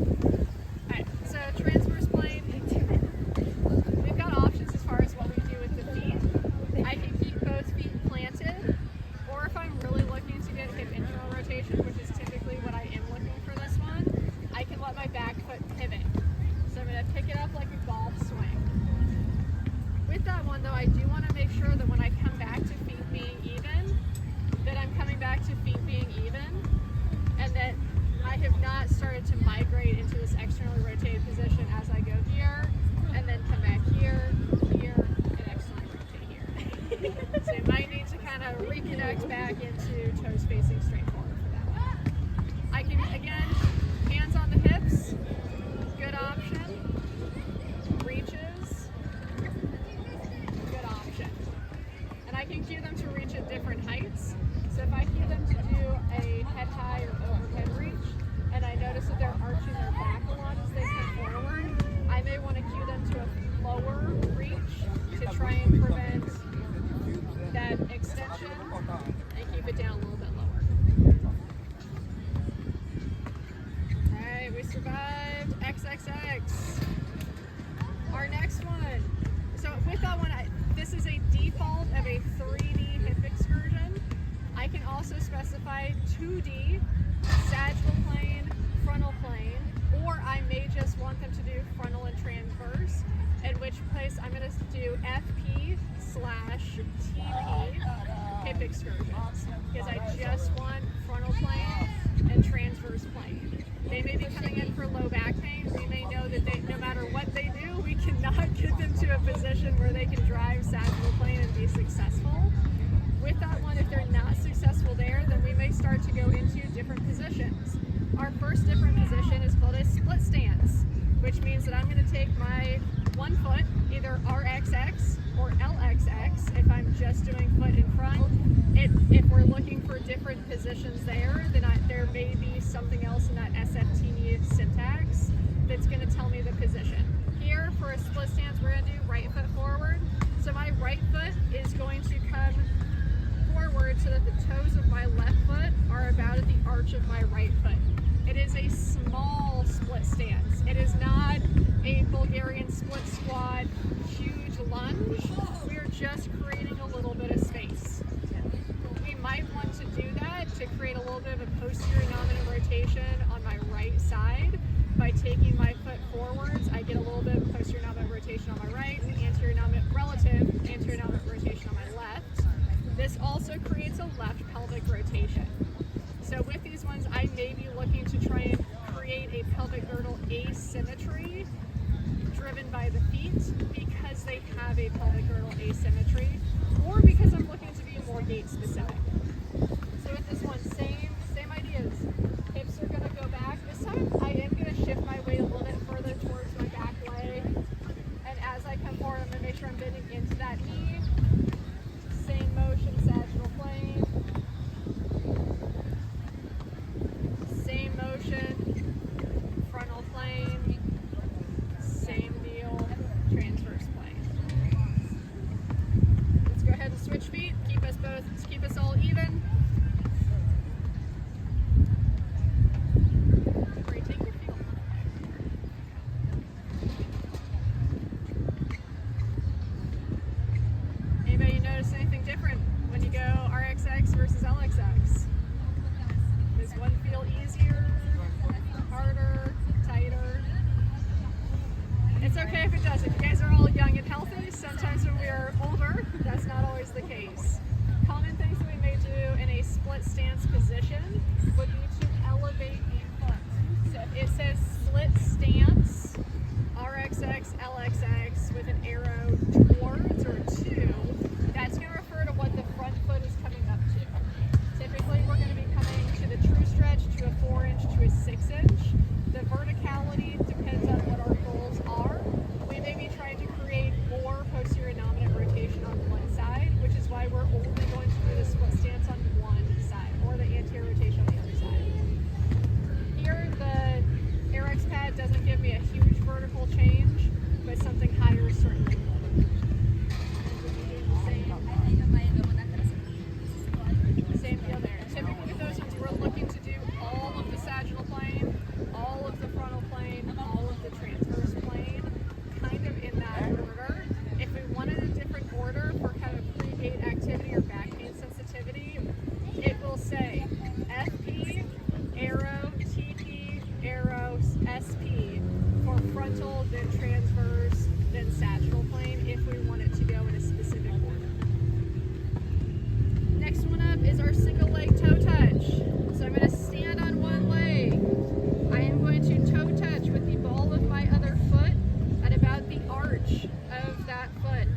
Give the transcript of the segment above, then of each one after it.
Alright, so transverse plane, we've got options as far as what we do with the feet. I can keep both feet planted, or if I'm really looking to get hip internal rotation, which is typically what I am looking for this one, I can let my back foot pivot. So I'm going to pick it up like a golf swing. With that one though, I do want to make sure that when I come back to feet being even, that I'm coming back to feet being even, and that I have not started to migrate into this externally rotated position as I go here, and then come back here, here, and externally rotate here. So you might need to kind of reconnect back into toes facing straight forward for that one. I can, again, hands on the hips, good option. Reaches, good option. And I can cue them to reach at different heights. So if I cue them to do a head high or overhead reach, and I notice that they're arching their back a lot as they come forward, I may want to cue them to a lower reach to try and prevent that extension and keep it down a little bit lower. Alright, we survived XXX. Our next one. So with that one, this is a default of a 3D hip excursion. I can also specify 2D, sagittal plane, frontal plane, or I may just want them to do frontal and transverse, in which place I'm going to do FP/TP hip excursions, because I just want frontal plane and transverse plane. They may be coming in for low back pain. We may know that no matter what they do, we cannot get them to a position where they can drive sagittal plane and be successful. With that one, if they're not successful there, then we may start to go into different positions. Our first different position is called a split stance, which means that I'm going to take my one foot, either RXX or LXX, if I'm just doing foot in front. If we're looking for different positions there, then there may be something else in that SLtt syntax that's going to tell me the position. Here, for a split stance, we're going to do right foot forward. So my right foot is going to come forward so that the toes of my left foot are about at the arch of my right foot. It is a small split stance. It is not a Bulgarian split squat, huge lunge. We are just creating a little bit of space. We might want to do that to create a little bit of a posterior nominal rotation on my right side. By taking my foot forwards, I get a little bit of posterior nominal rotation on my right, relative anterior nominal rotation on my left. This also creates a left pelvic rotation. So with these ones, I may be looking to try and create a pelvic girdle asymmetry driven by the feet because they have a pelvic girdle asymmetry, or because I'm looking to be more gait specific. So with this one, same ideas. Hips are going to go back. This time I am going to shift my weight a little bit further towards my back leg. And as I come forward, I'm going to make sure I'm bending into that knee. Same motion, sagittal plane. Same motion, frontal plane. Same deal, transverse plane. Let's go ahead and switch feet. Keep us all even. Great, take your feet. Anybody notice anything different when you go RXX versus LXX? Does one feel easier, harder, tighter? It's okay if it does. If you guys are all young and healthy, sometimes when we are older, that's not always the case. Common things that we may do in a split stance position would be to elevate the foot. So it says split stance, RXX, LXX with an arrow towards or to. That's going to refer to what the front foot is coming up to. Typically, we're going to be coming to the true stretch to a 4-inch to a 6-inch. The verticality depends on what our goals are. We may be trying to create more posterior nominant rotation on one side, which is why we're only going to do the split stance on one side, or the anterior rotation on the other side. Here, the RX pad doesn't give me a huge vertical change, but something higher certainly would. frontal, then transverse, then sagittal plane if we want it to go in a specific order. Next one up is our single leg toe touch. So I'm going to stand on one leg. I am going to toe touch with the ball of my other foot at about the arch of that foot.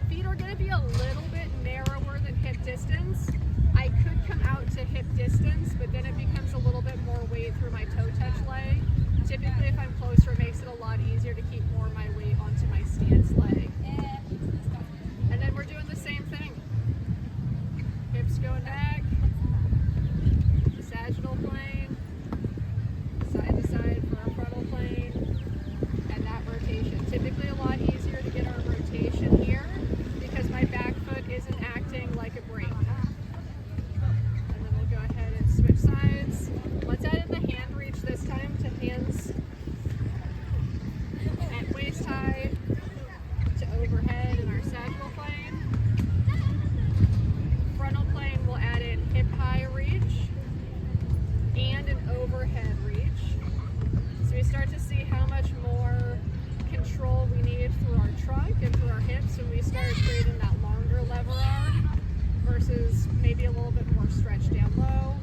Feet are going to be a little bit narrower than hip distance. I could come out to hip distance, but then it becomes a little bit more weight through my toe touch leg. Typically, if I'm closer, it makes it a lot easier to keep more of my weight onto my stance leg. And then we're doing the same thing. Hips going back, sagittal plane, side to side for our frontal plane, and that rotation. Typically a lot easier to get our rotation here because my back foot isn't acting like a brake. And then we'll go ahead and switch sides. Let's add in the hand reach this time to hands at waist high to overhead in our sagittal plane. Frontal plane will add in hip high reach and an overhead reach. So we start to see how much more control we need through our trunk and through our hips when we start creating that longer lever arm versus maybe a little bit more stretch down low.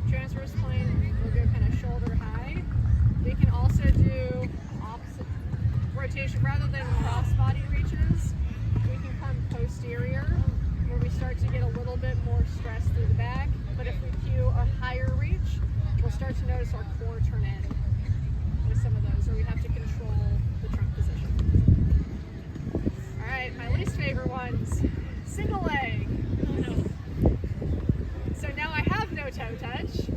Transverse plane will go kind of shoulder high. We can also do opposite rotation rather than cross body reaches. We can come posterior where we start to get a little bit more stress through the back. But if we cue a higher reach, we'll start to notice our core turn in with some of those, where we have to control the trunk position. All right, my least favorite ones, single leg. So now I have no toe touch,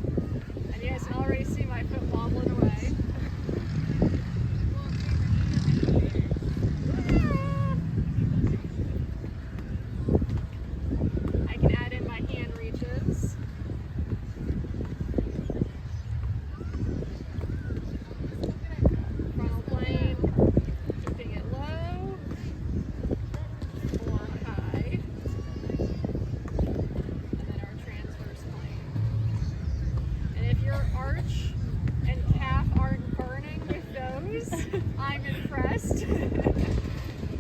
and you guys can already see my foot wobbling away. I can add in my hand reaches. Frontal plane, keeping it low or high. And then our transverse plane. And if your arch and calf aren't burning with those, I'm impressed.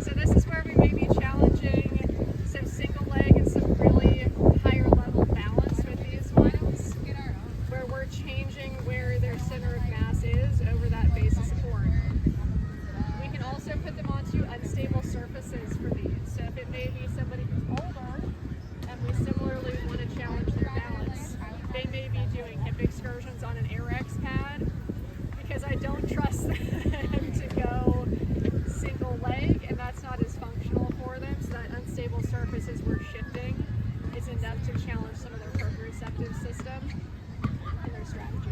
So this is where we may be challenging some single leg and some really higher level balance with these ones, where we're changing where their center of mass is over that base of support. We can also put them onto unstable surfaces for these. So if it may be somebody who's older and we similarly want to challenge their balance, they may be doing hip excursions on an AirX pad because I don't trust them to go single leg, and that's not as functional for them. So that unstable surface as we're shifting is enough to challenge some of their proprioceptive system and their strategy.